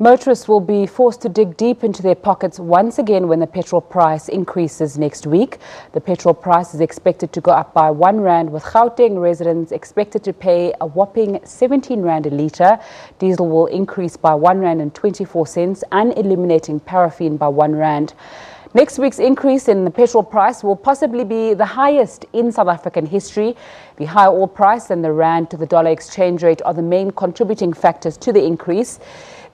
Motorists will be forced to dig deep into their pockets once again when the petrol price increases next week. The petrol price is expected to go up by R1, with Gauteng residents expected to pay a whopping 17 Rand a litre. Diesel will increase by R1.24 and eliminating paraffin by R1. Next week's increase in the petrol price will possibly be the highest in South African history. The higher oil price and the rand to the dollar exchange rate are the main contributing factors to the increase.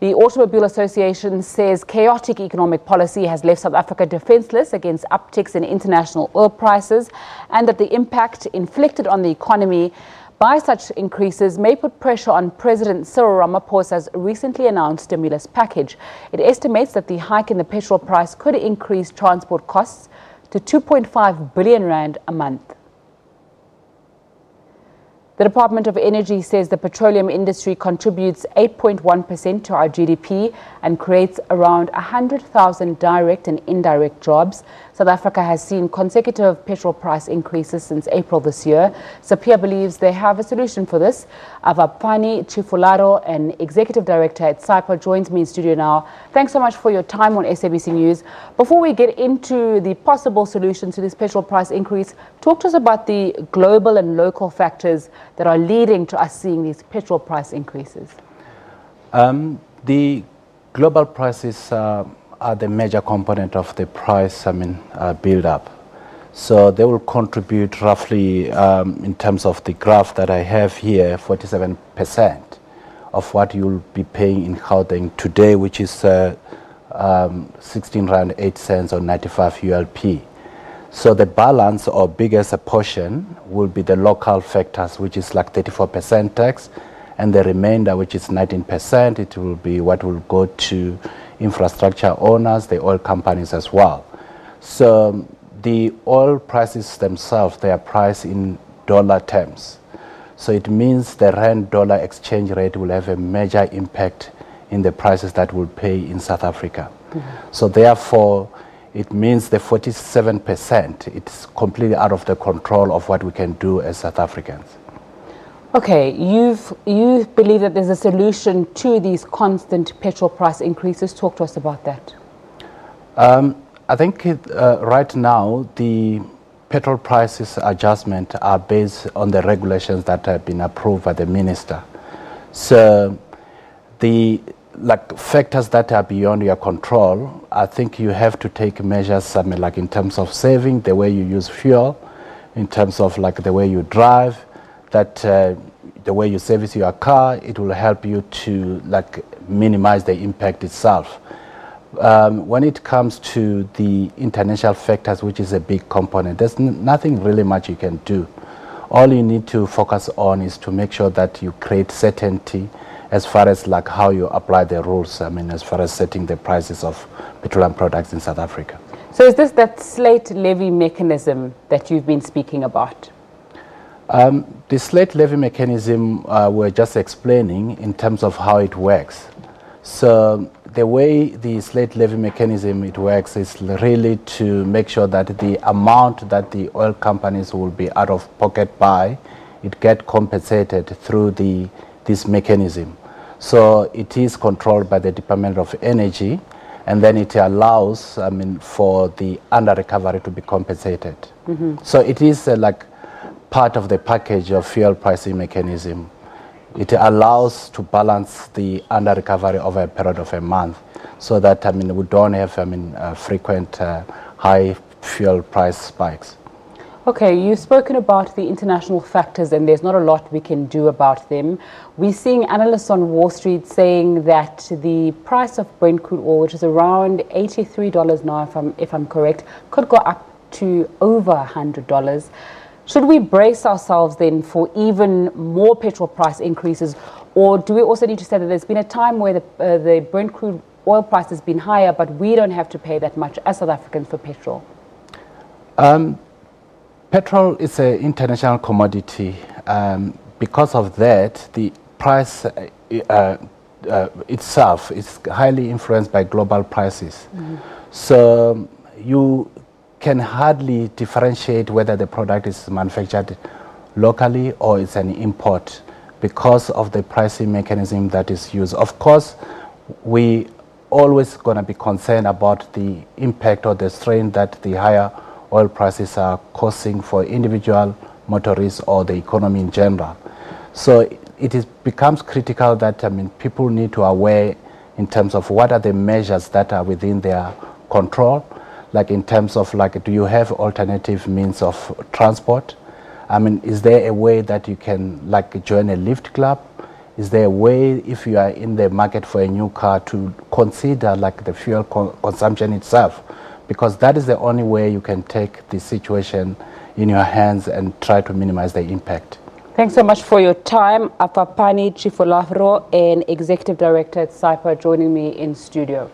The Automobile Association says chaotic economic policy has left South Africa defenseless against upticks in international oil prices, and that the impact inflicted on the economy by such increases may put pressure on President Cyril Ramaphosa's recently announced stimulus package. It estimates that the hike in the petrol price could increase transport costs to 2.5 billion Rand a month. The Department of Energy says the petroleum industry contributes 8.1% to our GDP and creates around 100,000 direct and indirect jobs. South Africa has seen consecutive petrol price increases since April this year. SAPIA believes they have a solution for this. Avapani Chifularo, an executive director at SAPIA, joins me in studio now. Thanks so much for your time on SABC News. Before we get into the possible solutions to this petrol price increase, talk to us about the global and local factors that are leading to us seeing these petrol price increases. The global prices are the major component of the price build-up. So they will contribute roughly, in terms of the graph that I have here, 47% of what you'll be paying in Gauteng today, which is 16 Rand 8 cents or 95 ULP. So the balance or biggest portion will be the local factors, which is like 34% tax, and the remainder, which is 19%, it will be what will go to infrastructure owners, the oil companies as well. So the oil prices themselves, they are priced in dollar terms. So it means the rand-dollar exchange rate will have a major impact in the prices that we'll pay in South Africa. Mm-hmm. So therefore, it means the 47%, it's completely out of the control of what we can do as South Africans. Okay, you believe that there's a solution to these constant petrol price increases. Talk to us about that. I think right now the petrol prices adjustment are based on the regulations that have been approved by the minister. So the factors that are beyond your control, I think you have to take measures like in terms of saving, the way you use fuel, in terms of like the way you drive, that the way you service your car, it will help you to minimize the impact itself. When it comes to the international factors, which is a big component, there's nothing really much you can do. All you need to focus on is to make sure that you create certainty as far as how you apply the rules, as far as setting the prices of petroleum products in South Africa. So is this that Slate Levy mechanism that you've been speaking about? The Slate Levy mechanism we're just explaining in terms of how it works. So the way the Slate Levy mechanism it works is really to make sure that the amount that the oil companies will be out of pocket by, it get compensated through this mechanism. So it is controlled by the Department of Energy, and then it allows, for the under recovery to be compensated. Mm-hmm. So it is part of the package of fuel pricing mechanism. It allows to balance the under recovery over a period of a month, so that we don't have frequent high fuel price spikes. Okay, you've spoken about the international factors, and there's not a lot we can do about them. We're seeing analysts on Wall Street saying that the price of Brent crude oil, which is around $83 now, if I'm correct, could go up to over $100. Should we brace ourselves then for even more petrol price increases, or do we also need to say that there's been a time where the Brent crude oil price has been higher, but we don't have to pay that much as South Africans for petrol? Petrol is an international commodity. Because of that, the price itself is highly influenced by global prices. Mm-hmm. So you can hardly differentiate whether the product is manufactured locally or it's an import because of the pricing mechanism that is used. Of course, we always going to be concerned about the impact or the strain that the higher oil prices are causing for individual motorists or the economy in general. So becomes critical that people need to aware in terms of what are the measures that are within their control, like in terms of do you have alternative means of transport? Is there a way that you can join a lift club? Is there a way, if you are in the market for a new car, to consider the fuel consumption itself? Because that is the only way you can take the situation in your hands and try to minimize the impact. Thanks so much for your time. Apapani Chifulafro, and Executive Director at SAPIA, joining me in studio.